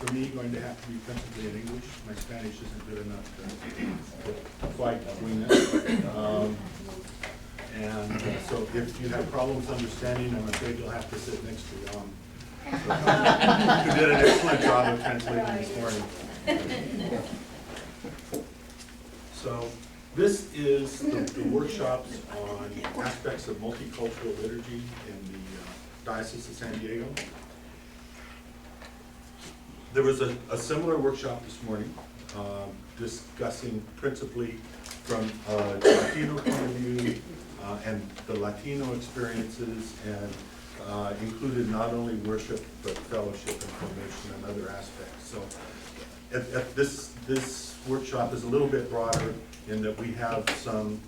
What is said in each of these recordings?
for me, going to have to be principally in English. My Spanish isn't good enough to fight between that. So if you have problems understanding, I'm afraid you'll have to sit next to Jan, who did an excellent job of translating this morning. So this is the workshops on aspects of multicultural liturgy in the Diocese of San Diego. There was a similar workshop this morning, discussing principally from a Latino point of view and the Latino experiences, and included not only worship but fellowship and formation and other aspects. So this workshop is a little bit broader in that we have some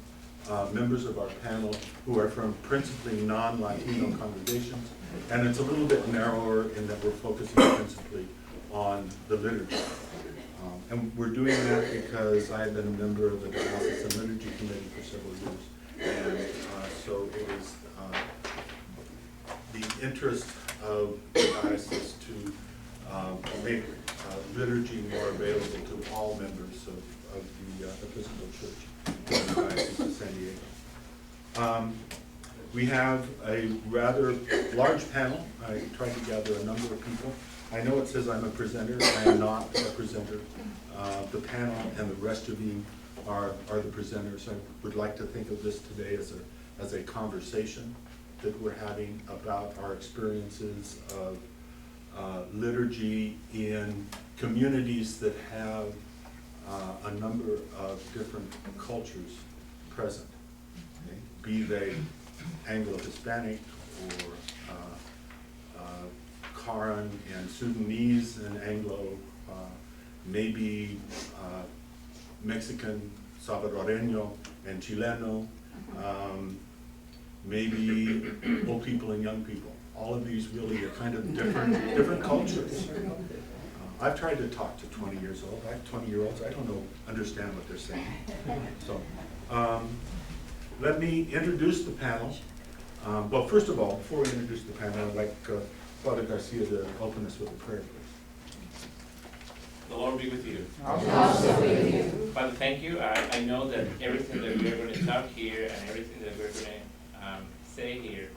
members of our panel who are from principally non-Latino congregations, and it's a little bit narrower in that we're focusing principally on the liturgy. And we're doing that because I have been a member of the Diocese Liturgy Committee for several years, and so it is the interest of the diocese to make liturgy more available to all members of the Episcopal Church in the Diocese of San Diego. We have a rather large panel. I tried to gather a number of people. I know it says I'm a presenter. I am not a presenter. The panel and the rest of you are the presenters. I would like to think of this today as a conversation that we're having about our experiences of liturgy in communities that have a number of different cultures present, okay? Be they Anglo-Hispanic or Karen and Sudanese and Anglo, maybe Mexican, Salvadoreño and Chileno, maybe old people and young people. All of these really are kind of different cultures. I've tried to talk to 20 years old. I have 20-year-olds. I don't understand what they're saying. So let me introduce the panel. Well, first of all, before we introduce the panel, I'd like Father Garcia to open us with a prayer, please. The Lord be with you. Also with you. Father, thank you. I know that everything that we are going to talk here and everything that we're going to say here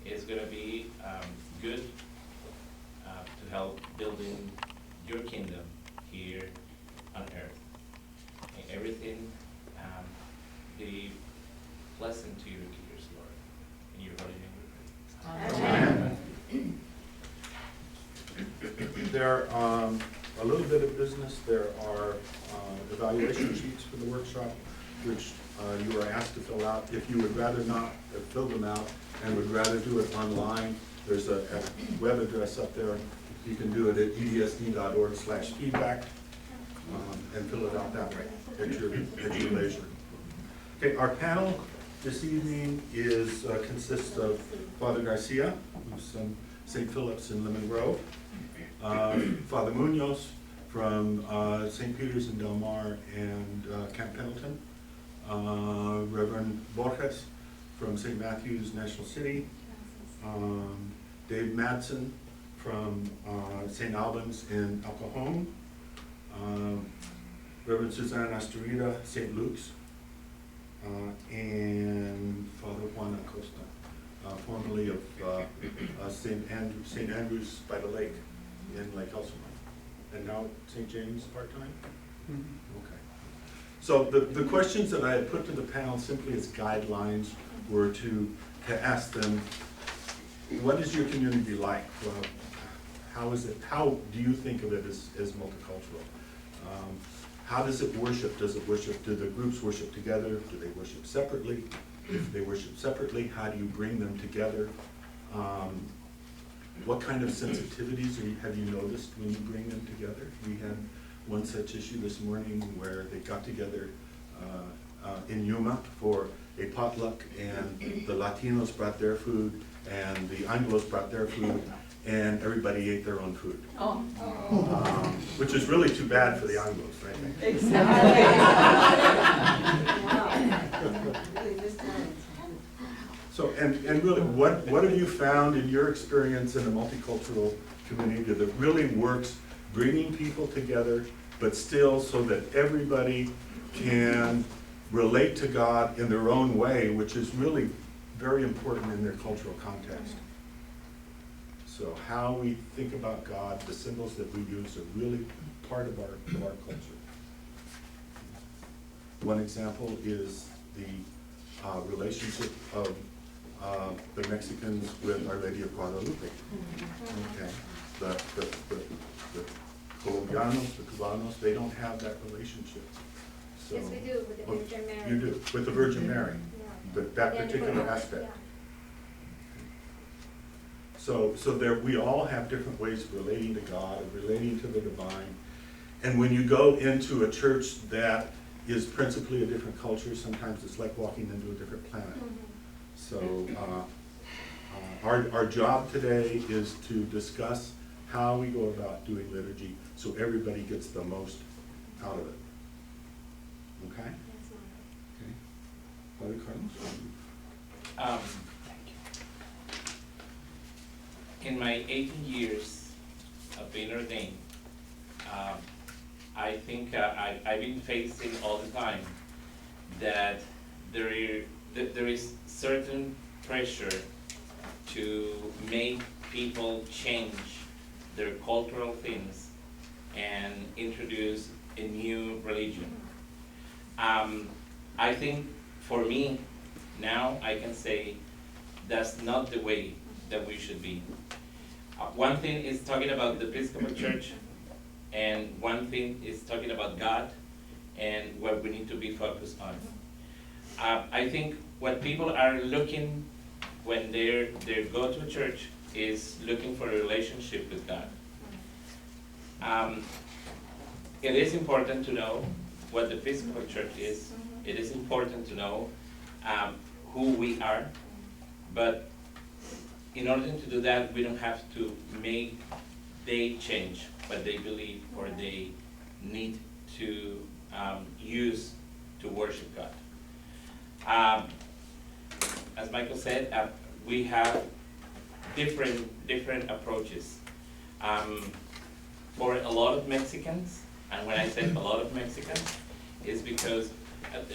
is going to be good to help building your kingdom here on earth. May everything be pleasant to your ears, Lord. In your holy name we pray. Amen. There a little bit of business. There are evaluation sheets for the workshop, which you are asked to fill out. If you would rather not fill them out and would rather do it online, there's a web address up there. You can do it at edsd.org/feedback and fill it out that way at your leisure. Okay, our panel this evening consists of Father Garcia, who's from St. Philip's in Lemon Grove, Father Munoz from St. Peter's in Del Mar and Camp Pendleton, Reverend Borges from St. Matthew's National City, Dave Madsen from St. Albans in El Cajon, Reverend Suzanne Astorita, St. Luke's, and Father Juan Acosta, formerly of St. Andrew's by the lake in Lake Elsinore, and now St. James part-time? Mm-hmm. Okay. So the questions that I had put to the panel simply as guidelines were to ask them, what is your community like? How is it? How do you think of it as multicultural? How does it worship? Do the groups worship together? Do they worship separately? If they worship separately, how do you bring them together? What kind of sensitivities have you noticed when you bring them together? We had one such issue this morning where they got together in Yuma for a potluck, and the Latinos brought their food and the Anglos brought their food, and everybody ate their own food. Oh. Which is really too bad for the Anglos, right? Exactly. So, and really, what have you found in your experience in a multicultural community that really works bringing people together, but still so that everybody can relate to God in their own way, which is really very important in their cultural context. So how we think about God, the symbols that we use are really part of our culture. One example is the relationship of the Mexicans with Our Lady of Guadalupe. Okay, the Colombianos, the Cubanos, they don't have that relationship. So, Yes, we do, with the Virgin Mary. you do, with the Virgin Mary, Yeah. that Yeah, particular different- aspect. yeah. So there, we all have different ways of relating to God, of relating to the divine. And when you go into a church that is principally a different culture, sometimes it's like walking into a different planet. So our job today is to discuss how we go about doing liturgy so everybody gets the most out of it. Okay? That's not- Okay. Father Carlos? In my 18 years of being ordained, I think I've been facing all the time that there is certain pressure to make people change their cultural things and introduce a new religion. I think for me, now I can say that's not the way that we should be. One thing is talking about the Episcopal Church, and one thing is talking about God and what we need to be focused on. I think what people are looking when they go to a church is looking for a relationship with God. It is important to know what the Episcopal Church is. It is important to know who we are, but in order to do that, we don't have to make they change what they believe or they need to use to worship God. As Michael said, we have different approaches. For a lot of Mexicans, and when I say a lot of Mexicans, is because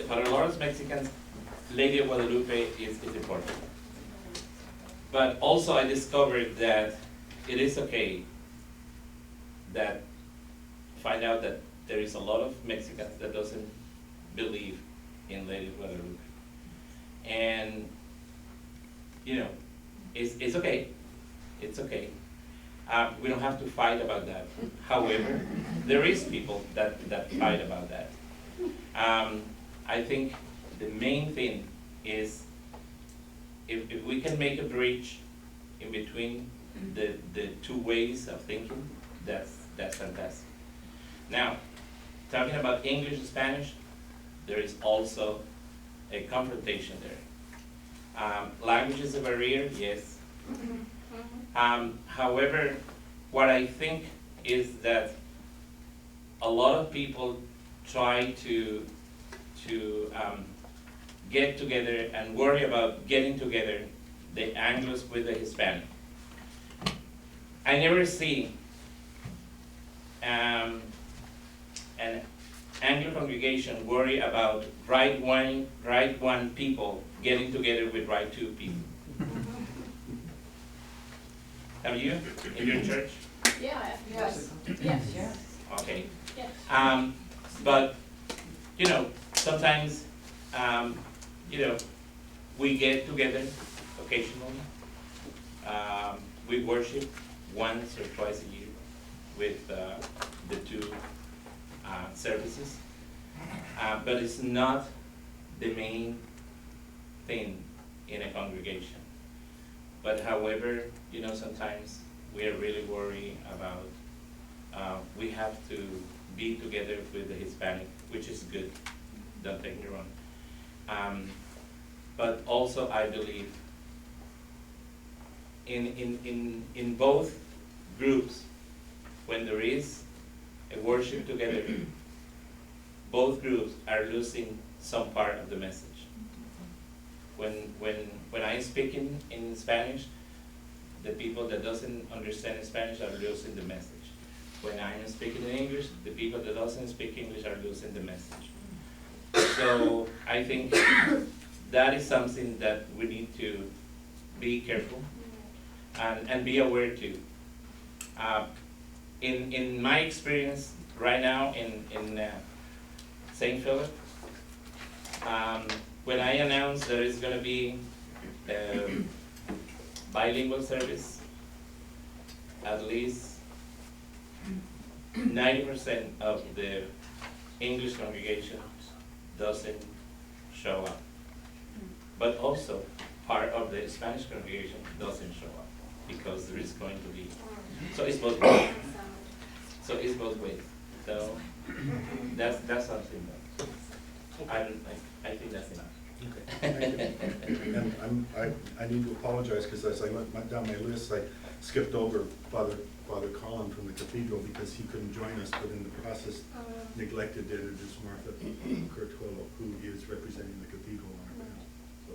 for a lot of Mexicans, Lady of Guadalupe is important. But also I discovered that it is okay that find out that there is a lot of Mexicans that doesn't believe in Lady of Guadalupe. And you know, it's okay. It's okay. We don't have to fight about that. However, there is people that fight about that. I think the main thing is if we can make a bridge in between the two ways of thinking, that's fantastic. Now, talking about English and Spanish, there is also a confrontation there. Language is a barrier, yes. However, what I think is that a lot of people try to get together and worry about getting together, the Anglos with the Hispanic. I never see an Anglo congregation worry about right one people getting together with right two people. Have you in your church? Yeah, yes, yes, Okay. yes. But you know, sometimes we get together occasionally. We worship once or twice a year with the two services, but it's not the main thing in a congregation. But however, sometimes we are really worried about, we have to be together with the Hispanic, which is good, don't take me wrong. But also I believe in both groups, when there is a worship together, both groups are losing some part of the message. When I speak in Spanish, the people that doesn't understand Spanish are losing the message. when I'm speaking in English, the people that doesn't speak English are losing the message. So I think that is something that we need to be careful and be aware too. In my experience right now in St. Philip, when I announced there is going to be bilingual service, at least 90% of the English congregation doesn't show up. But also, part of the Spanish congregation doesn't show up because there is going to be, so it's both ways. So it's both ways. So that's something that I think that's enough. Okay, thank you. And I need to apologize because as I went down my list, I skipped over Father Colin from the cathedral because he couldn't join us, but in the process neglected to introduce Martha Curtuello, who is representing the cathedral on our behalf. So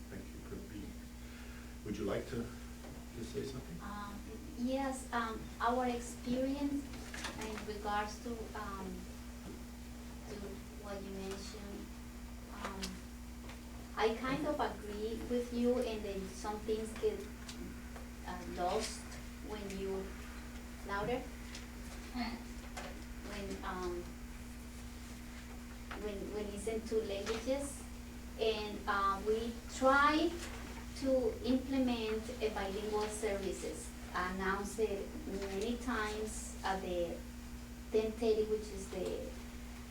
thank you for being. Would you like to say something? Yes, our experience in regards to what you mentioned, I kind of agree with you, and then some things get lost when you louder. When it's in two languages, and we try to implement a bilingual services. Announce it many times at the 10:30, which is the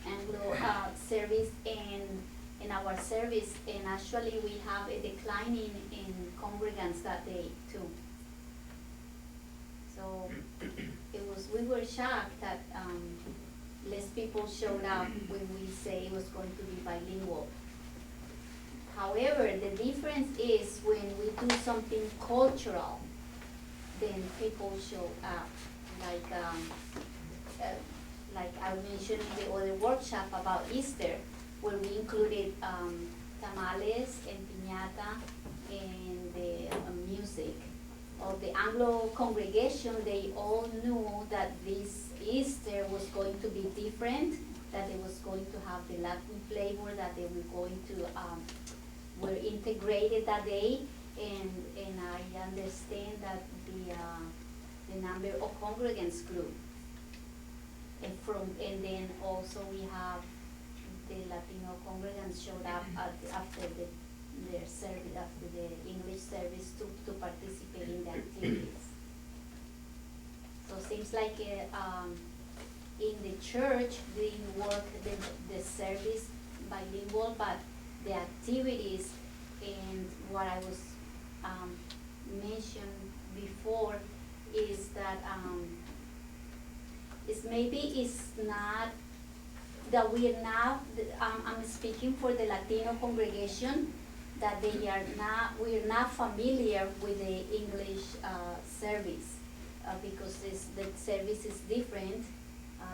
Anglo service, and in our service, and actually we have a declining in congregants that day too. So we were shocked that less people showed up when we say it was going to be bilingual. However, the difference is when we do something cultural, then people show up. Like I mentioned in the other workshop about Easter, where we included tamales and piñata and the music of the Anglo congregation. They all knew that this Easter was going to be different, that it was going to have the Latin flavor, that they were going to were integrated that day, and I understand that the number of congregants grew. And then also we have the Latino congregants showed up after their service, after the English service, to participate in the activities. So it seems like in the church didn't work the service bilingual, but the activities and what I was mentioned before is that it's not that we are not, I'm speaking for the Latino congregation, that we are not familiar with the English service because the service is different,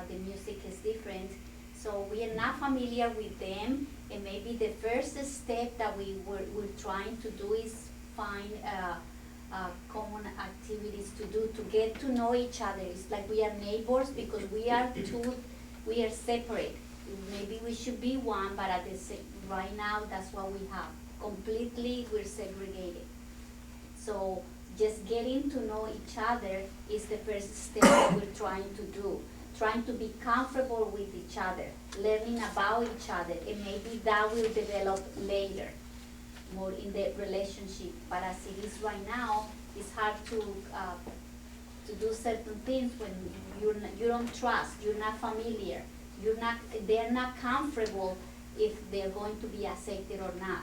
the music is different, so we are not familiar with them, and maybe the first step that we're trying to do is find common activities to do to get to know each other. It's like we are neighbors because we are separate. Maybe we should be one, but right now that's what we have. Completely we're segregated. So just getting to know each other is the first step that we're trying to do. Trying to be comfortable with each other, learning about each other, and maybe that will develop later, more in the relationship. But as it is right now, it's hard to do certain things when you don't trust, you're not familiar, they're not comfortable if they're going to be accepted or not.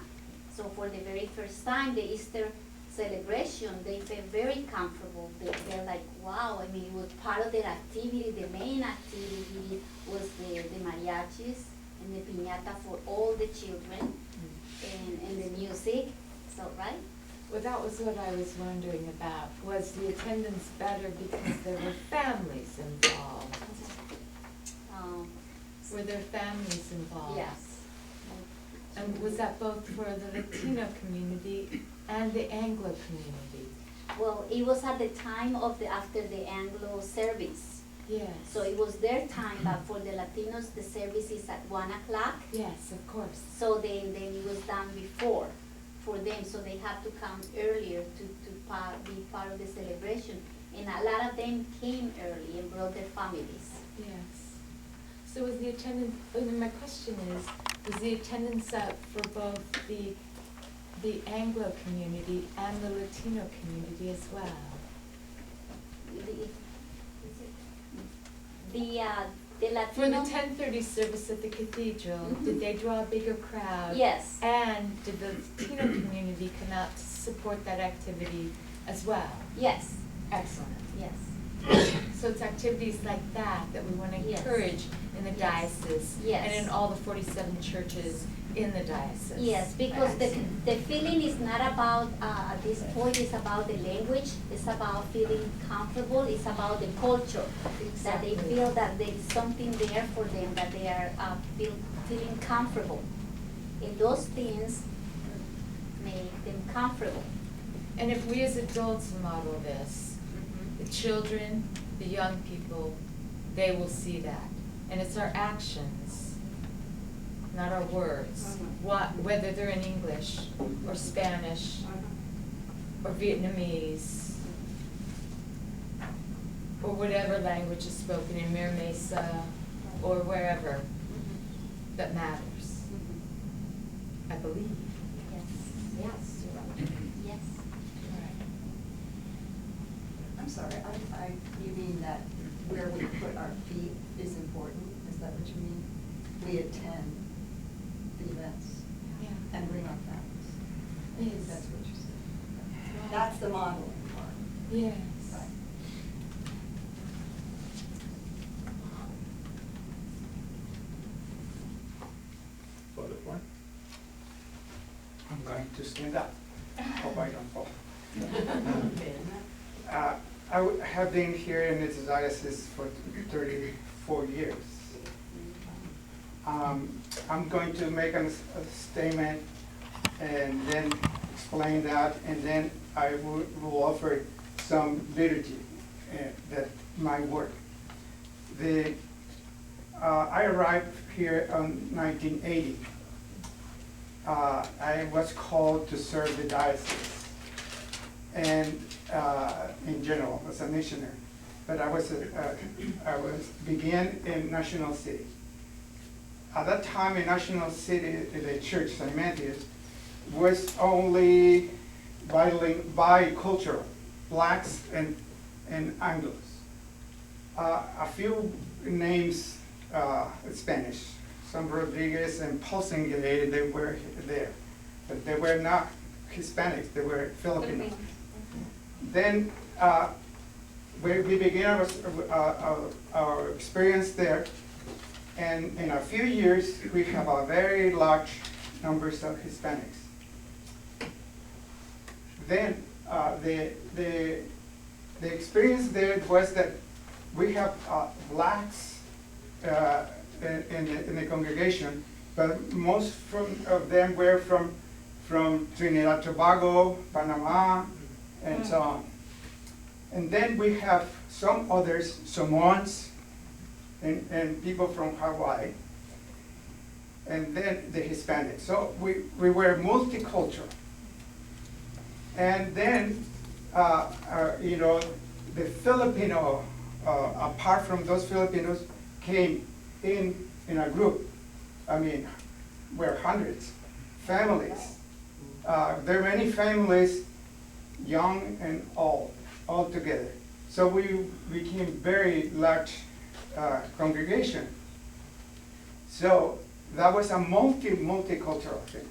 So for the very first time, the Easter celebration, they felt very comfortable. They felt like, wow, I mean, it was part of their activity. The main activity was the mariachis and the piñata for all the children and the music, so, right? Well, that was what I was wondering about. Was the attendance better because there were families involved? Were there families involved? Yes. And was that both for the Latino community and the Anglo community? Well, it was at the time of after the Anglo service. Yes. So it was their time, but for the Latinos, the service is at 1:00. Yes, of course. So then it was done before for them, so they have to come earlier to be part of the celebration. And a lot of them came early and brought their families. Yes. So was the attendance, my question is, was the attendance up for both the Anglo community and the Latino community as well? The Latino. For the 10:30 service at the cathedral, did they draw a bigger crowd? Yes. And did the Latino community come out to support that activity as well? Yes, Excellent. yes. So it's activities like that that we want to Yes. encourage in the Yes. diocese Yes. and in all the 47 churches in the diocese. Yes, because the Excellent. feeling is not about, at this point, it's about the language, it's about feeling comfortable, it's about the culture. That they Exactly. feel that there is something there for them, that they are feeling comfortable. And those things make them comfortable. And if we as adults model this, the children, the young people, they will see that. And it's our actions, not our words. Whether they're in English or Spanish or Vietnamese or whatever language is spoken in Mira Mesa or wherever, that matters, I believe. Yes, Yes. yes. I'm sorry, you mean that where we put our feet is important? Is that what you mean? We attend the events Yeah. and bring our families. I think that's what you said. That's the modeling part. Yes. Right. Further point? I'm going to stand up. Hope I don't fall. Have been here in this diocese for 34 years. I'm going to make a statement and then explain that, and then I will offer some liturgy that my work. I arrived here in 1980. I was called to serve the diocese, and in general as a missionary. But I began in National City. At that time in National City, the church, St. Matthew's, was only bicultural, blacks and Anglos. A few names, Spanish, some Rodriguez and Paulsingale, they were there, but they were not Hispanics, they were Filipino. Then we began our experience there, and in a few years we have a very large numbers of Hispanics. Then the experience there was that we have blacks in the congregation, but most of them were from Trinidad, Tobago, Panama, and so on. And then we have some others, Samoans, and people from Hawaii, and then the Hispanics. So we were multicultural. And then, the Filipino, apart from those Filipinos, came in a group. I mean, we're hundreds, families. There are many families, young and old, all together. So we became very large congregation. So that was a multicultural thing.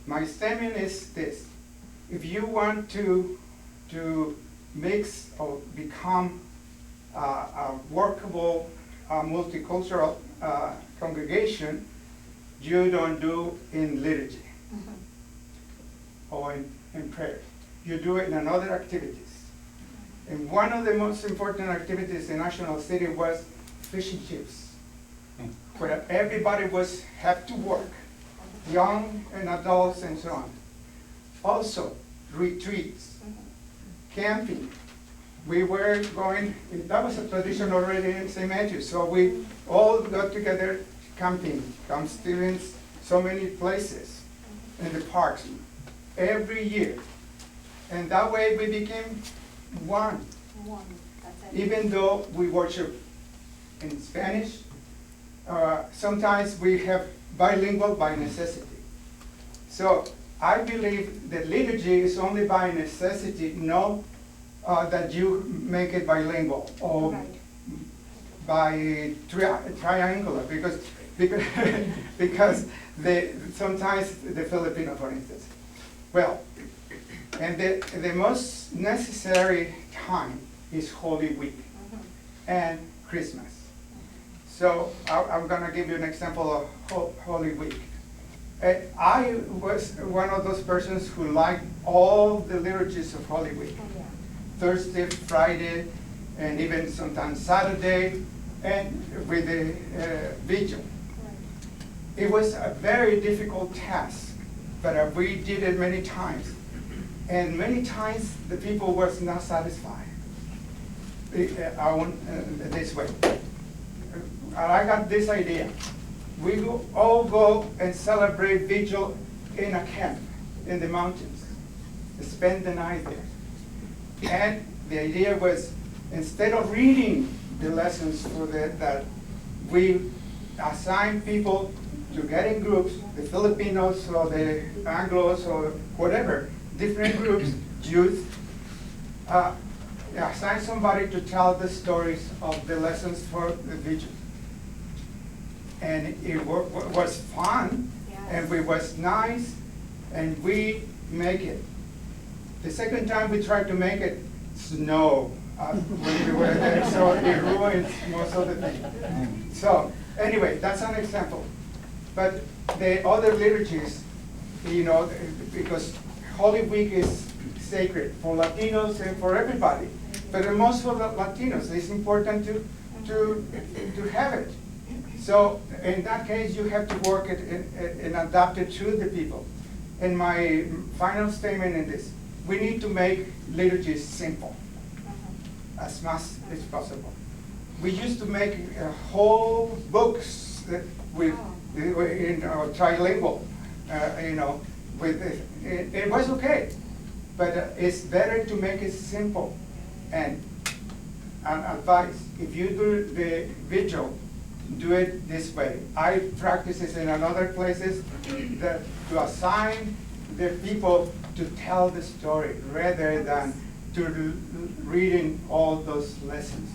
My statement is this: if you want to mix or become a workable multicultural congregation, you don't do in liturgy or in prayer. You do it in other activities. And one of the most important activities in National City was fish and chips, where everybody had to work, young and adults and so on. Also, retreats, camping, we were going, that was a tradition already in St. Matthew, so we all got together camping, Camp Stevens, so many places in the parks every year. And that way we became one, even though we worship in Spanish. Sometimes we have bilingual by necessity. So I believe that liturgy is only by necessity, not that you make it bilingual or by triangular, because sometimes the Filipino, for instance. Well, and the most necessary time is Holy Week and Christmas. So I'm going to give you an example of Holy Week. I was one of those persons who liked all the liturgies of Holy Week. Thursday, Friday, and even sometimes Saturday, and with the vigil. It was a very difficult task, but we did it many times. And many times the people was not satisfied. This way. I got this idea. We all go and celebrate vigil in a camp in the mountains. Spend the night there. And the idea was, instead of reading the lessons for that, we assign people to get in groups, the Filipinos or the Anglos or whatever, different groups, youth, assign somebody to tell the stories of the lessons for the vigil. And it was fun, and it was nice, and we make it. The second time we tried to make it snow when we were there, so it ruins most of the thing. So anyway, that's an example. But the other liturgies, because Holy Week is sacred for Latinos and for everybody, but most for the Latinos, it's important to have it. So in that case, you have to work it and adapt it to the people. And my final statement in this, we need to make liturgies simple as much as possible. We used to make whole books with trilingual, it was okay, but it's better to make it simple. And advice, if you do the vigil, do it this way. I practice this in other places, that to assign the people to tell the story rather than to reading all those lessons.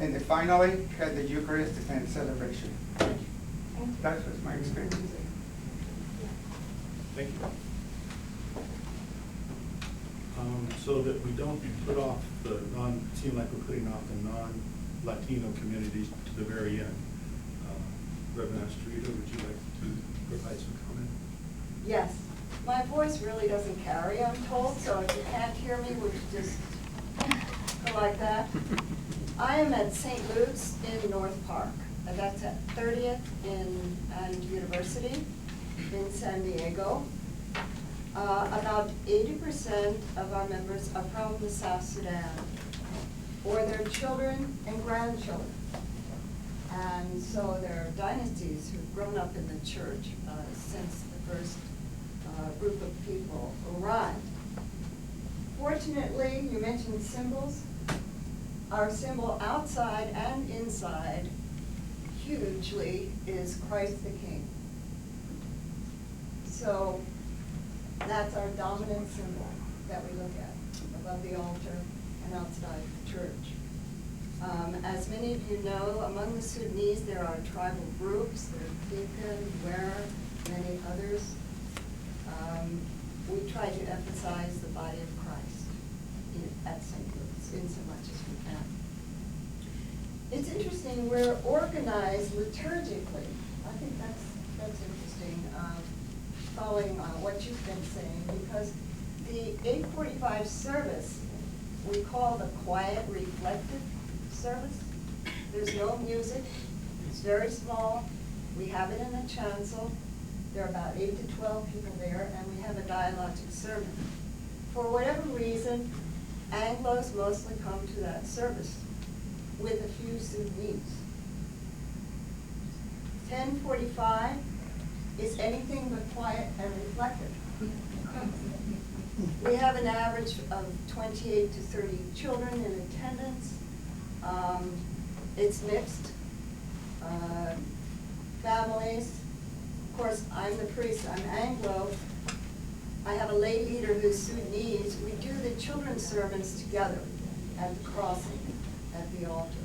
And then finally, had the Eucharist and celebration. That was my experience. Thank you. So that we don't put off seem like we're putting off the non-Latino communities to the very end. Reverend Astrida, would you like to provide some comment? Yes. My voice really doesn't carry, I'm told, so if you can't hear me, would you just go like that? I am at St. Luke's in North Park. That's at 30th and University in San Diego. About 80% of our members are from the South Sudan, or their children and grandchildren. And so there are dynasties who've grown up in the church since the first group of people arrived. Fortunately, you mentioned symbols. Our symbol outside and inside hugely is Christ the King. So that's our dominant symbol that we look at above the altar and outside the church. As many of you know, among the Sudanese there are tribal groups, there's Deacon, Wera, many others. We try to emphasize the body of Christ at St. Luke's in so much as we can. It's interesting, we're organized liturgically. I think that's interesting, following what you've been saying, because the 8:45 service we call the quiet, reflective service. There's no music. It's very small. We have it in the chancel. There are about 8 to 12 people there, and we have a dialogic sermon. For whatever reason, Anglos mostly come to that service, with a few Sudanese. 10:45 is anything but quiet and reflective. We have an average of 28 to 30 children in attendance. It's mixed. Families. Of course, I'm the priest, I'm Anglo. I have a lay leader who's Sudanese. We do the children's sermons together at the crossing, at the altar.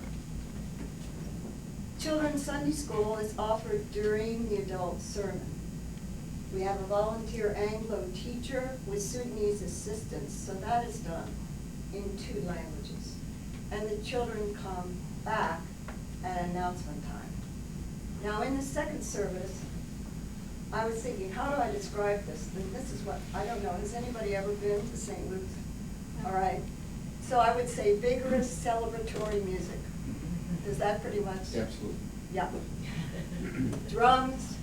Children's Sunday school is offered during the adult sermon. We have a volunteer Anglo teacher with Sudanese assistants, so that is done in 2 languages. And the children come back at announcement time. Now, in the second service, I was thinking, how do I describe this? And this is what, I don't know, has anybody ever been to St. Luke's? All right. So I would say vigorous celebratory music. Is that pretty much? Absolutely. Yeah. Drums,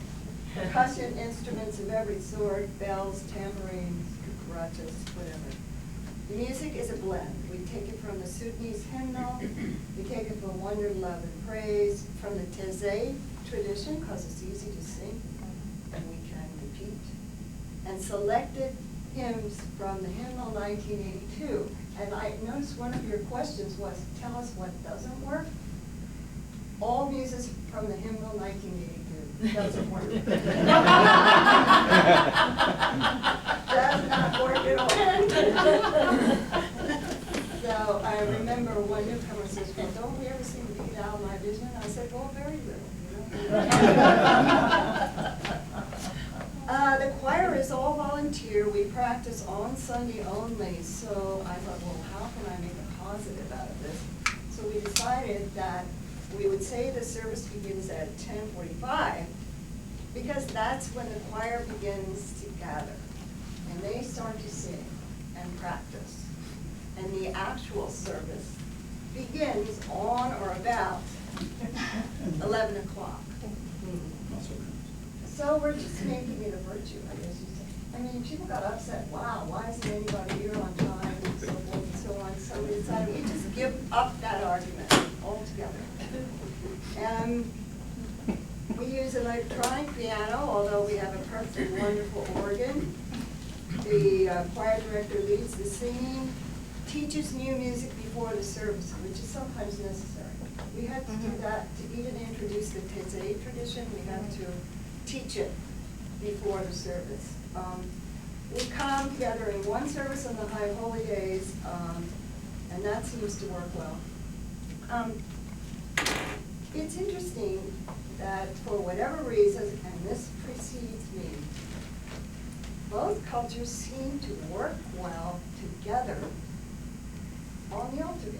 percussion instruments of every sort, bells, tambourines, cucarachas, whatever. The music is a blend. We take it from the Sudanese hymnal, we take it from Wonder, Love, and Praise, from the Teze tradition, because it's easy to sing, and we can repeat, and selected hymns from the hymnal 1982. And I noticed one of your questions was, tell us what doesn't work. All music from the hymnal 1982 doesn't work. Does not work at all. So I remember one newcomer says, well, don't we ever sing Beat Out My Vision? I said, well, very little. The choir is all volunteer. We practice on Sunday only. So I thought, well, how can I make a positive out of this? So we decided that we would say the service begins at 10:45 because that's when the choir begins to gather. And they start to sing and practice. And the actual service begins on or about 11 o'clock. So we're just making it a virtue, I guess you say. I mean, people got upset, wow, why isn't anybody here on time, and so forth and so on. So we decided we just give up that argument altogether. And we use electronic piano, although we have a perfect, wonderful organ. The choir director leads the singing, teaches new music before the service, which is sometimes necessary. We had to do that to even introduce the Teze tradition. We have to teach it before the service. We come together in one service on the High Holy Days, and that seems to work well. It's interesting that for whatever reason, and this precedes me, both cultures seem to work well together on the altar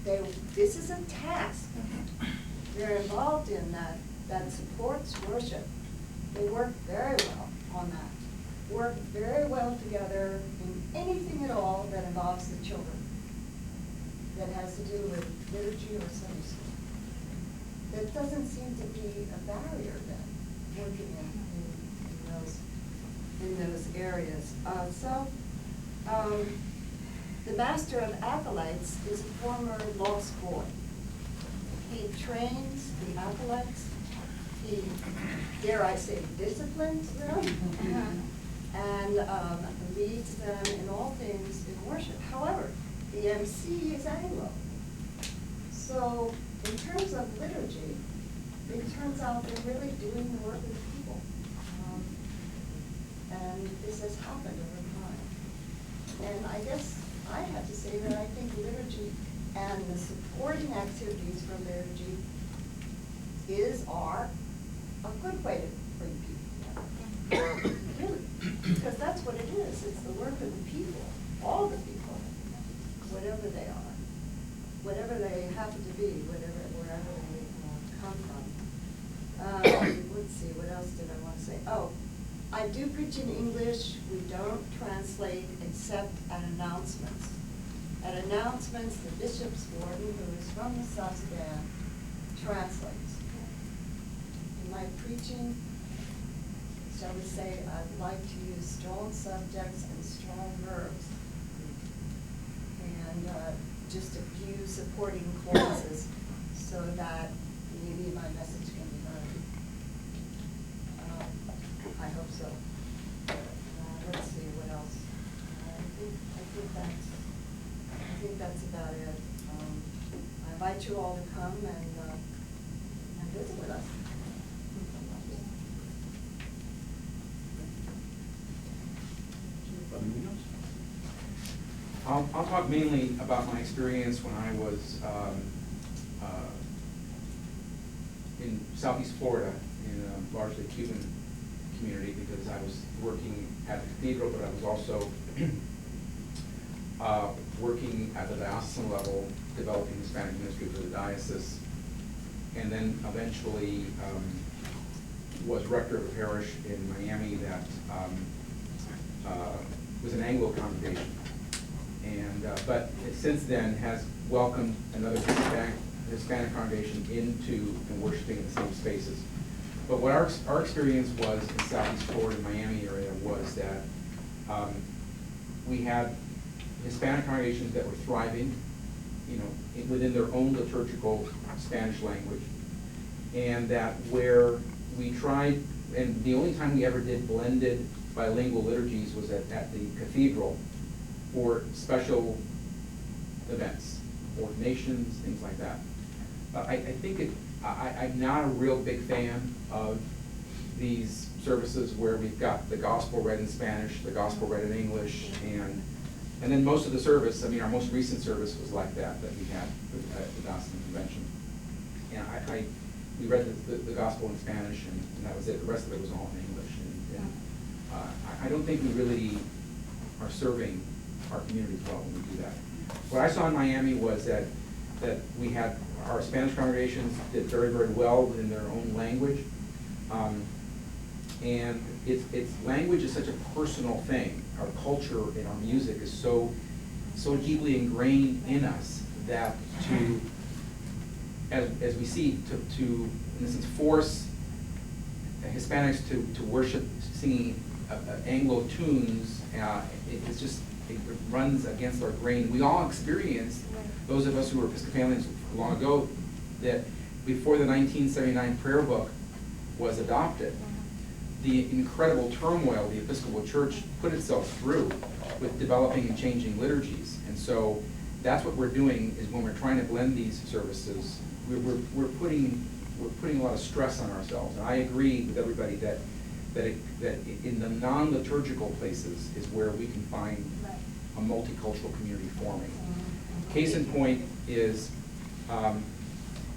bill. This is a task. They're involved in that supports worship. They work very well on that. Work very well together in anything at all that involves the children, that has to do with liturgy or Sunday school. That doesn't seem to be a barrier then, working in those areas. The Master of Acolytes is a former lost boy. He trains the acolytes, he, dare I say, disciplines them, and leads them in all things in worship. However, the MC is Anglo. So in terms of liturgy, it turns out they're really doing the work of the people. And this has happened over time. And I guess I have to say that I think liturgy and the supporting activities from liturgy are a good way to bring people together. Really, because that's what it is. It's the work of the people, all the people, whatever they are, whatever they happen to be, wherever they come from. Let's see, what else did I want to say? Oh, I do preach in English. We don't translate except at announcements. At announcements, the bishop's warden, who is from the South Sudan, translates. In my preaching, shall we say, I'd like to use strong subjects and strong verbs. And just a few supporting clauses so that maybe my message can be heard. I hope so. Let's see, what else? I think that's about it. I invite you all to come and visit with us. I'll talk mainly about my experience when I was in Southeast Florida, in a largely Cuban community, because I was working at the cathedral, but I was also working at the diocesan level, developing Hispanic ministry for the diocese, and then eventually was rector of a parish in Miami that was an Anglo congregation. And but since then has welcomed another Hispanic congregation into and worshiping in the same spaces. But what our experience was in Southeast Florida, Miami area, was that we had Hispanic congregations that were thriving, you know, within their own liturgical Spanish language, and that where we tried, and the only time we ever did blended bilingual liturgies was at the cathedral for special events, ordinations, things like that. I think I'm not a real big fan of these services where we've got the gospel read in Spanish, the gospel read in English, and then most of the service, I mean, our most recent service was like that we had at the Diocesan Convention. And we read the gospel in Spanish, and that was it. The rest of it was all in English. And I don't think we really are serving our community well when we do that. What I saw in Miami was that we had our Spanish congregations did very, very well in their own language. And it's language is such a personal thing. Our culture and our music is so deeply ingrained in us that as we see, to in a sense force Hispanics to worship singing Anglo tunes, it runs against our grain. We all experienced, those of us who were Episcopalians long ago, that before the 1979 prayer book was adopted, the incredible turmoil the Episcopal Church put itself through with developing and changing liturgies. And so that's what we're doing, is when we're trying to blend these services, we're putting a lot of stress on ourselves. And I agree with everybody that in the non-liturgical places is where we can find a multicultural community forming. Case in point is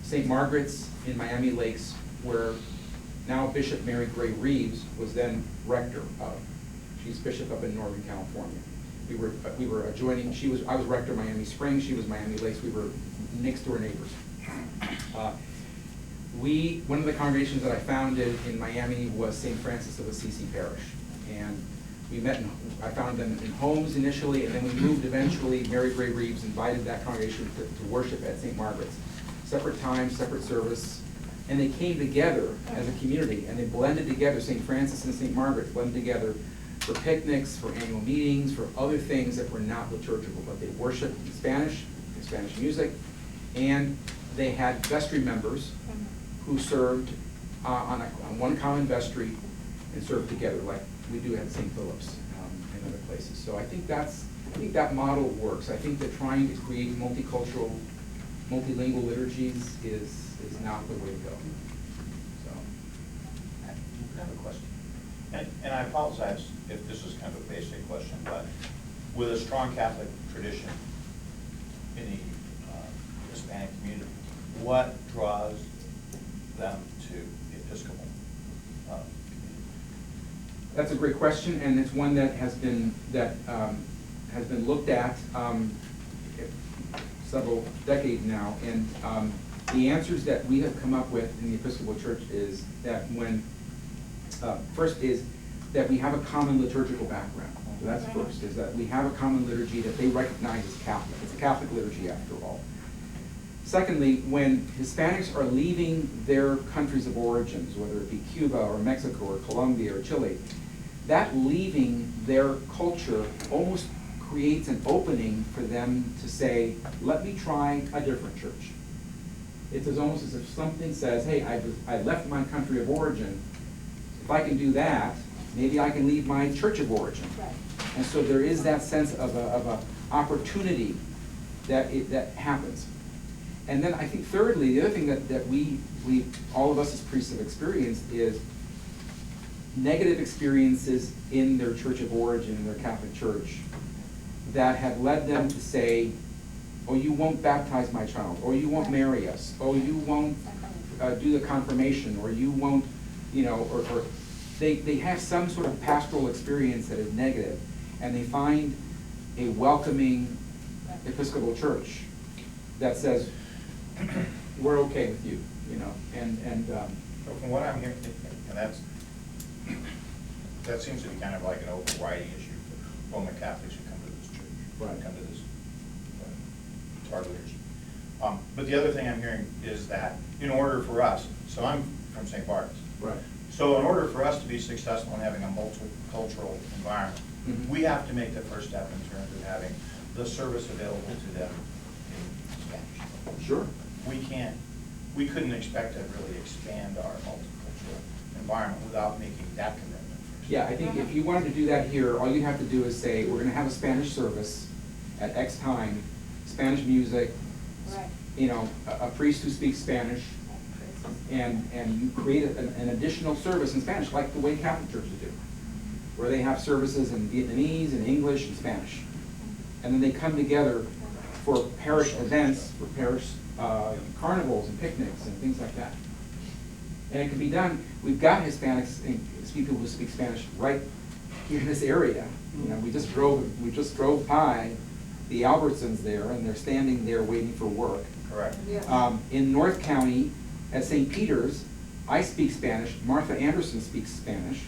St. Margaret's in Miami Lakes, where now Bishop Mary Gray Reeves was then rector of. She's bishop up in Northern California. We were adjoining. I was rector of Miami Springs. She was Miami Lakes. We were next door neighbors. One of the congregations that I founded in Miami was St. Francis of Assisi Parish, and we met. I founded them in homes initially, and then we moved eventually. Mary Gray Reeves invited that congregation to worship at St. Margaret's, separate time, separate service, and they came together as a community, and they blended together. St. Francis and St. Margaret blended together for picnics, for annual meetings, for other things that were not liturgical, but they worshiped in Spanish music, and they had vestry members who served on one common vestry and served together, like we do at St. Philip's and other places. So I think that model works. I think that trying to create multicultural, multilingual liturgies is not the way to go. So. I have a question. And I apologize if this is kind of a basic question, but with a strong Catholic tradition in the Hispanic community, what draws them to the Episcopal community? That's a great question, and it's one that has been looked at several decades now. And the answers that we have come up with in the Episcopal Church is that first is that we have a common liturgical background. So that's first, is that we have a common liturgy that they recognize as Catholic. It's a Catholic liturgy after all. Secondly, when Hispanics are leaving their countries of origins, whether it be Cuba or Mexico or Colombia or Chile, that leaving their culture almost creates an opening for them to say, let me try a different church. It's almost as if something says, hey, I left my country of origin. If I can do that, maybe I can leave my church of origin. Right. And so there is that sense of a opportunity that happens. And then I think thirdly, the other thing that we all of us as priests have experienced is negative experiences in their church of origin, in their Catholic church, that have led them to say, oh, you won't baptize my child, or you won't marry us, or you won't do the confirmation, or you won't, or they have some sort of pastoral experience that is negative, and they find a welcoming Episcopal church that says, we're okay with you, So from what I'm hearing, and that seems to be kind of like an overriding issue for Roman Catholics who come to this church, Right. come to this our liturgy. But the other thing I'm hearing is that in order for us, so I'm from St. Bart's. right. So in order for us to be successful in having a multicultural environment, Mhm. we have to make the first step in terms of having the service available to them in Spanish. Sure. We couldn't expect to really expand our multicultural environment without making that commitment first. Yeah, I think if you wanted to do that here, all you'd have to do is say, we're gonna have a Spanish service at X time, Spanish music, Right. a priest who speaks Spanish, and you create an additional service in Spanish, like the way Catholic churches do, where they have services in Vietnamese and English and Spanish. And then they come together for parish events, for parish carnivals and picnics and things like that. And it can be done. We've got Hispanics and people who speak Spanish right here in this area. We just drove by the Albertsons there, and they're standing there waiting for work. Correct. Yeah. In North County, at St. Peter's, I speak Spanish. Martha Anderson speaks Spanish.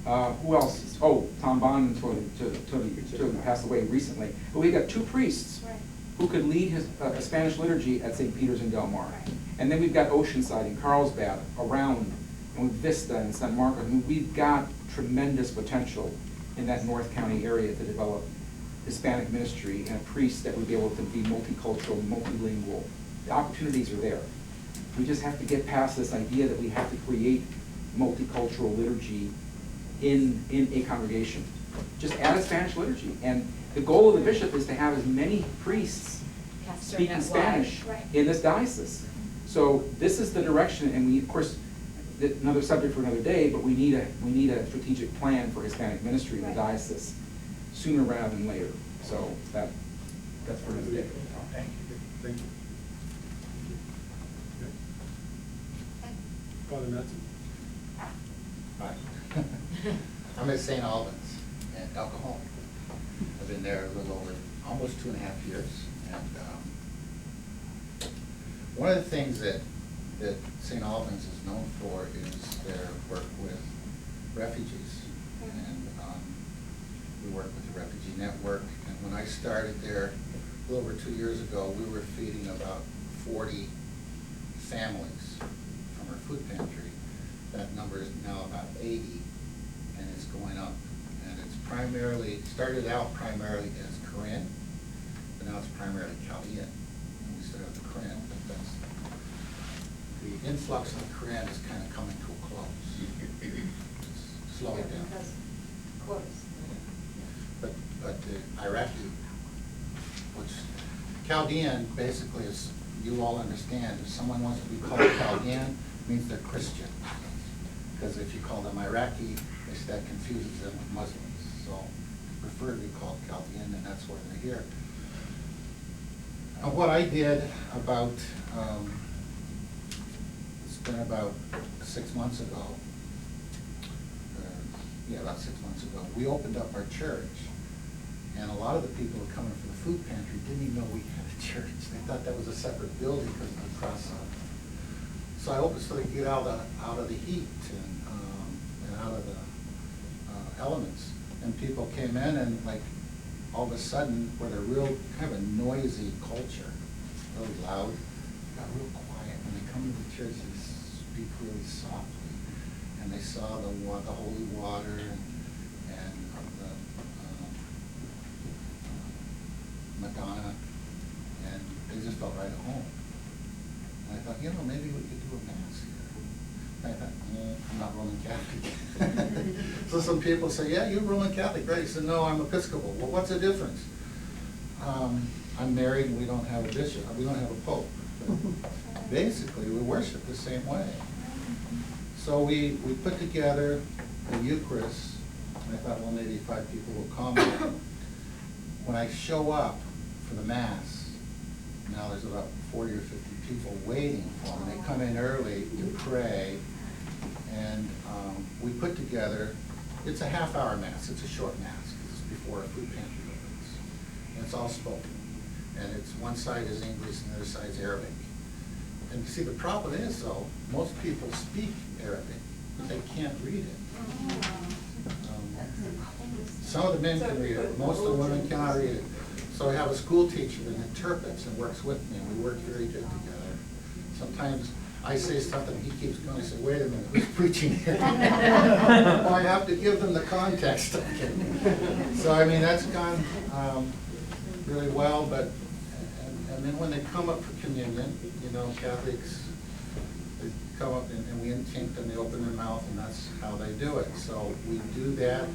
Right. Who else? Oh, Tom Bond until he passed away recently. But we got two priests Right. who could lead a Spanish liturgy at St. Peter's in Del Mar. Right. And then we've got Oceanside and Carlsbad around, and with Vista and San Marcos. I mean, we've got tremendous potential in that North County area to develop Hispanic ministry and a priest that would be able to be multicultural, multilingual. The opportunities are there. We just have to get past this idea that we have to create multicultural liturgy in a congregation. Just add a Spanish liturgy. And the goal of the bishop is to have as many priests speaking Spanish Right. in this diocese. So this is the direction, and we, of course, another subject for another day, but we need a strategic plan for Hispanic ministry in the Right. diocese sooner rather than later. So that's for another day. Thank you. Thank you. Okay. Father Madsen? Hi. I'm at St. Albans at El Cajon. I've been there a little over, almost 2.5 years. And one of the things that St. Albans is known for is their work with refugees. And we work with the Refugee Network. And when I started there a little over 2 years ago, we were feeding about 40 families from our food pantry. That number is now about 80, and it's going up. And it's started out primarily as Korean, but now it's primarily Chaldean. And we still have the Korean, but the influx of the Korean is kind of coming to a close. It's slowing down. Because, of course. But the Iraqi, which Chaldean basically is, you all understand, if someone wants to be called Chaldean, it means they're Christian. Because if you call them Iraqi, that confuses them with Muslims. So I prefer to be called Chaldean, and that's why they're here. What I did about, it's been about 6 months ago, about 6 months ago, we opened up our church, and a lot of the people who were coming from the food pantry didn't even know we had a church. They thought that was a separate building because of the cross on it. So I opened so they could get out of the heat and out of the elements. And people came in and like all of a sudden, with a real kind of a noisy culture, really loud, got real quiet. When they come to the church, they speak really softly. And they saw the holy water and the Madonna, and they just felt right at home. And I thought, maybe we could do a mass here. And I thought, I'm not Roman Catholic. So some people say, yeah, you're Roman Catholic, right? I said, no, I'm Episcopal. Well, what's the difference? I'm married and we don't have a bishop, we don't have a pope. But basically, we worship the same way. So we put together the Eucharist, and I thought, well, maybe 5 people will come. When I show up for the Mass, now there's about 40 or 50 people waiting for me. They come in early to pray, and we put together, it's a half-hour Mass, it's a short Mass, because it's before a food pantry opens. And it's all spoken. And it's one side is English and the other side is Arabic. And you see, the problem is, though, most people speak Arabic, but they can't read it. Some of the men can read it, most of the women cannot read it. So I have a school teacher that interprets and works with me, and we work very good together. Sometimes I say something, he keeps going, I say, wait a minute, who's preaching here? Well, I have to give them the context. So, I mean, that's gone really well, but, and then when they come up for communion, Catholics, they come up and we intink them, they open their mouth, and that's how they do it. So we do that,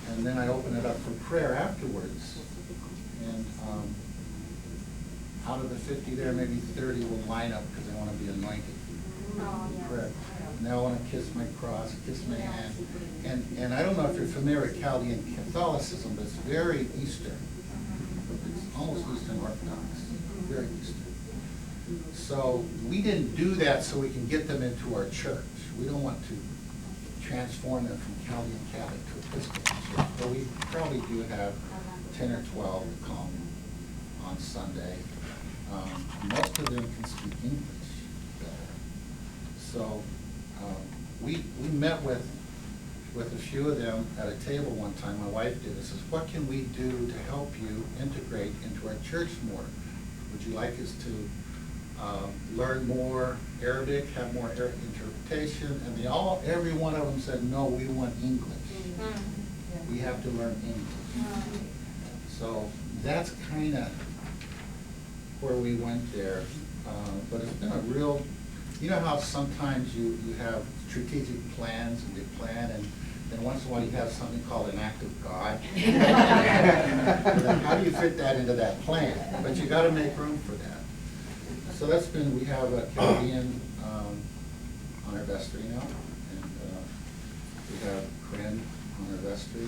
and then I open it up for prayer afterwards. And out of the 50 there, maybe 30 will line up because they want to be anointed. Prayer. And they'll want to kiss my cross, kiss my hand. And I don't know if you're familiar with Chaldean Catholicism, but it's very Eastern. It's almost Eastern Orthodox, very Eastern. So we didn't do that so we can get them into our church. We don't want to transform them from Chaldean Catholic to Episcopal church, but we probably do have 10 or 12 that come on Sunday. Most of them can speak English better. So we met with a few of them at a table one time. My wife did. It says, what can we do to help you integrate into our church more? Would you like us to learn more Arabic, have more Arabic interpretation? And every one of them said, no, we want English. We have to learn English. So that's kind of where we went there. But it's been a real, how sometimes you have strategic plans and you plan, and then once in a while you have something called an act of God. How do you fit that into that plan? But you got to make room for that. So that's been, we have a Chaldean on our vestry now, and we have Karen on our vestry.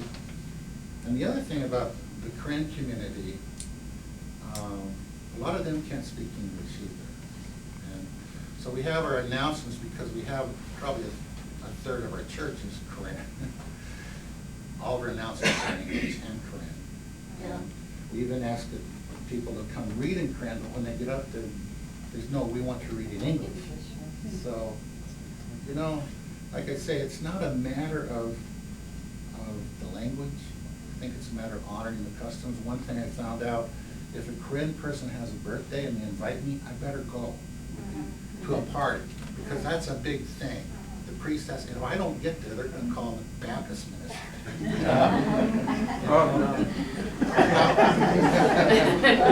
And the other thing about the Karen community, a lot of them can't speak English either. And so we have our announcements because we have probably a third of our church is Karen. All of our announcements are in English and Karen. And we even ask people to come read in Karen, but when they get up there, there's no, we want to read in English. So, like I say, it's not a matter of the language. I think it's a matter of honoring the customs. One thing I found out, if a Korean person has a birthday and they invite me, I better go to a party, because that's a big thing. The priest has, if I don't get there, they're going to call him the Baptist minister.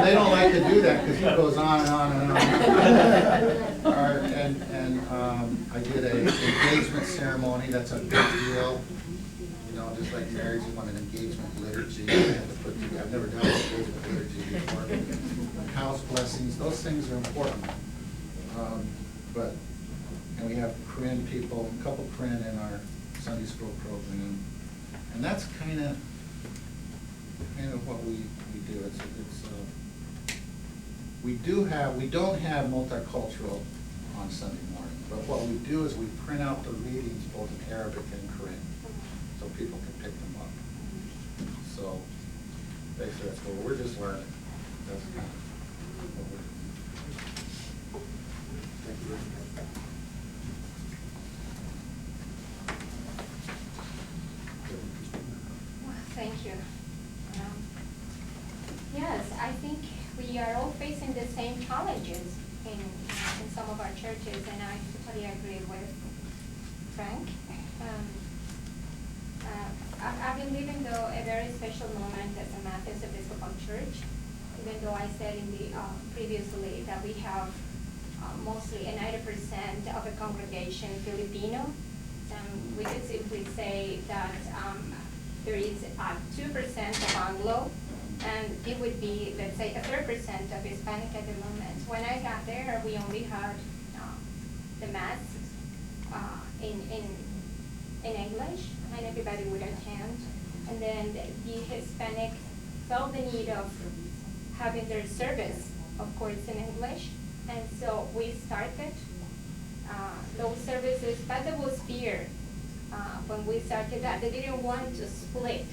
They don't like to do that because he goes on and on and on. I did an engagement ceremony. That's a big deal. Just like marriage, you want an engagement liturgy. I've never done an engagement liturgy before. House blessings, those things are important. And we have Korean people, a couple Korean in our Sunday school program, and that's kind of what we do. We don't have multicultural on Sunday morning, but what we do is we print out the readings both in Arabic and Korean, so people can pick them up. So basically that's what we're just learning. That's kind of what we're doing. Thank you very much. Well, thank you. Yes, I think we are all facing the same challenges. churches, and I totally agree with Frank. I've been living, though, a very special moment as a Methodist Episcopal Church, even though I said in the previously that we have mostly 90% of the congregation Filipino. We could simply say that there is 2% of Anglo, and it would be, let's say, 3% of Hispanic at the moment. When I got there, we only had the Mass in English, and everybody would attend. And then the Hispanic felt the need of having their service, of course, in English. And so we started those services, but there was fear when we started that. They didn't want to split.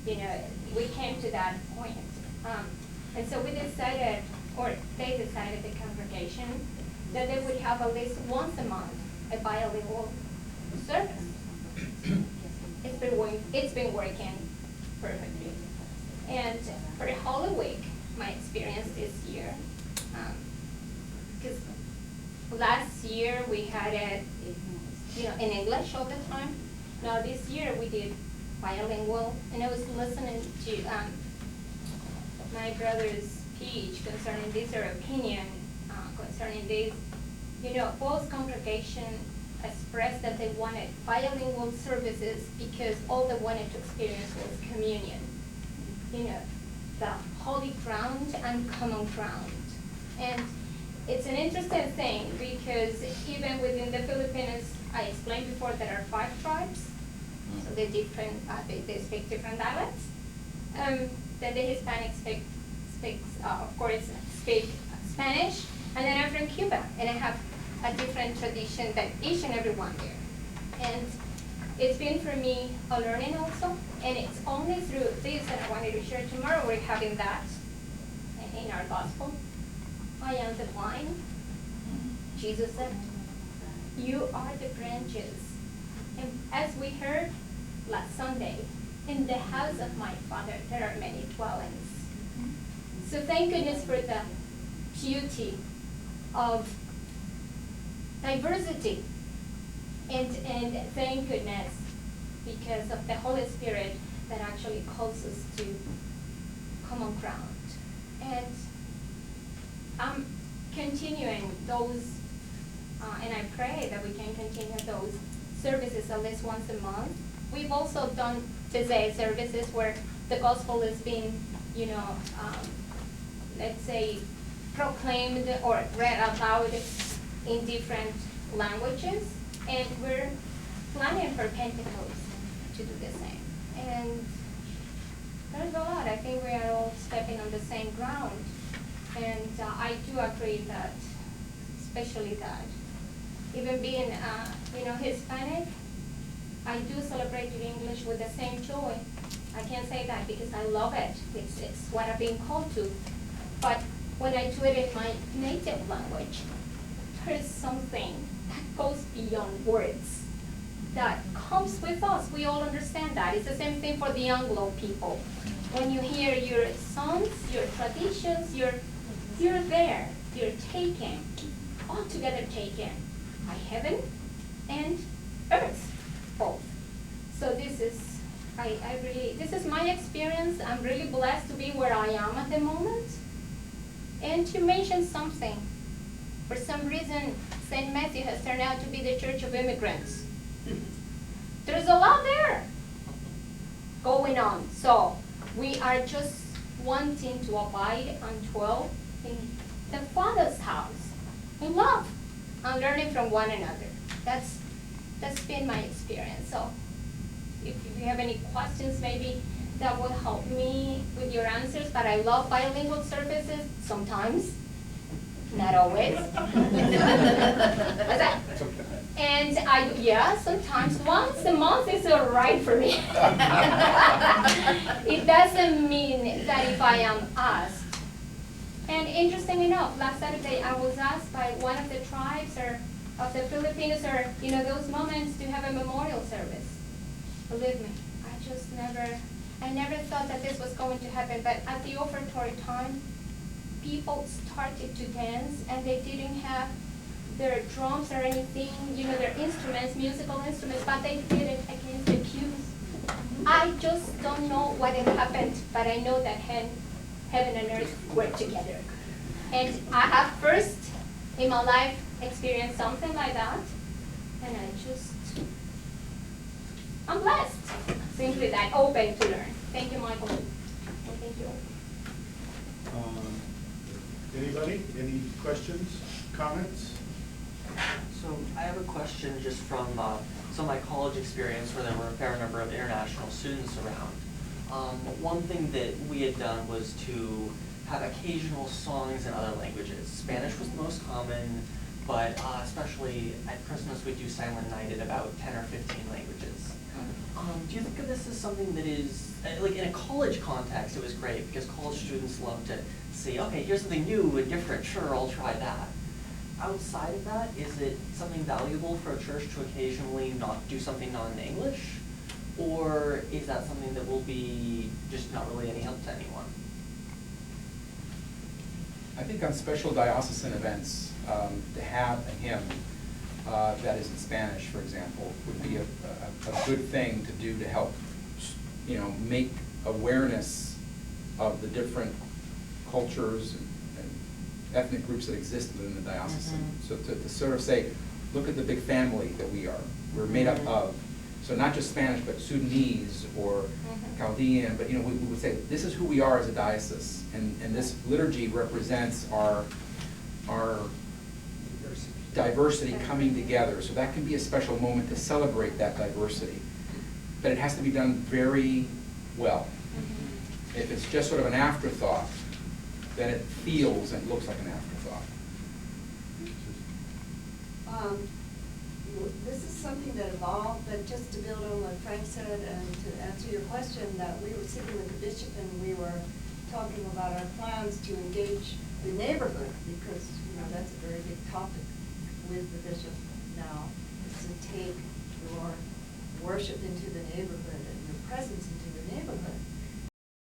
You know, we came to that point. And so we decided, or they decided, the congregation, that they would have at least once a month a bilingual service. It's been working perfectly. And for Holy Week, my experience this year, because last year we had it, in English all the time. Now this year we did bilingual, and I was listening to my brother's speech concerning this, or opinion concerning this. Both congregations expressed that they wanted bilingual services because all they wanted to experience was communion. The holy ground and common ground. And it's an interesting thing because even within the Philippines, I explained before, there are 5 tribes, so they speak different dialects. Then the Hispanic speak Spanish, and then I'm from Cuba, and I have a different tradition than each and every one there. And it's been for me a learning also, and it's only through this that I wanted to share. Tomorrow we're having that in our gospel. I am the vine. Jesus said, you are the branches. And as we heard last Sunday, in the house of my Father there are many dwellings. So thank goodness for the beauty of diversity. And thank goodness because of the Holy Spirit that actually calls us to common ground. And I'm continuing those, and I pray that we can continue those services at least once a month. We've also done Tuesday services where the gospel is being, let's say, proclaimed or read out loud in different languages. And we're planning for Pentecost to do the same. And there's a lot. I think we are all stepping on the same ground. And I do agree that, especially that, even being, Hispanic, I do celebrate in English with the same joy. I can't say that because I love it. It's what I've been called to. But when I do it in my native language, there's something that goes beyond words that comes with us. We all understand that. It's the same thing for the Anglo people. When you hear your songs, your traditions, you're there. You're taken, altogether taken by heaven and earth, both. So this is my experience. I'm really blessed to be where I am at the moment. And to mention something, for some reason, St. Matthew has turned out to be the church of immigrants. There's a lot there going on. So we are just wanting to abide and dwell in the Father's house in love and learning from one another. That's been my experience. So if you have any questions, maybe that will help me with your answers. But I love bilingual services sometimes. Not always. What's that? And sometimes once a month is all right for me. It doesn't mean that if I am asked. And interesting enough, last Saturday I was asked by one of the tribes or of the Filipinos, or those moments, to have a memorial service. Believe me, I never thought that this was going to happen. But at the offertory time, people started to dance, and they didn't have their drums or anything, you know, their instruments, musical instruments, but they did it against the pews. I just don't know what had happened, but I know that heaven and earth were together. And I have first in my life experienced something like that, and I'm blessed. Simply that, open to learn. Thank you, Michael. Well, thank you. Anybody? Any questions, comments? So I have a question just from some of my college experience where there were a fair number of international students around. One thing that we had done was to have occasional songs in other languages. Spanish was the most common, but especially at Christmas we do Silent Night in about 10 or 15 languages. Do you think of this as something that is, like in a college context it was great because college students love to see, okay, here's something new and different, sure, I'll try that. Outside of that, is it something valuable for a church to occasionally not do something non-English? Or is that something that will be just not really any help to anyone? I think on special diocesan events, to have a hymn that is in Spanish, for example, would be a good thing to do to help, you know, make awareness of the different cultures and ethnic groups that exist within the diocesan. So to sort of say, look at the big family that we're made up of. So not just Spanish, but Sudanese or Chaldean, but you know, we would say, this is who we are as a diocese. And this liturgy represents our diversity coming together. So that can be a special moment to celebrate that diversity. But it has to be done very well. If it's just sort of an afterthought, then it feels and looks like an afterthought. This is something that evolved, but just to build on what Frank said and to answer your question, that we were sitting with the bishop and we were talking about our plans to engage the neighborhood, because, you know, that's a very big topic with the bishop now, is to take your worship into the neighborhood.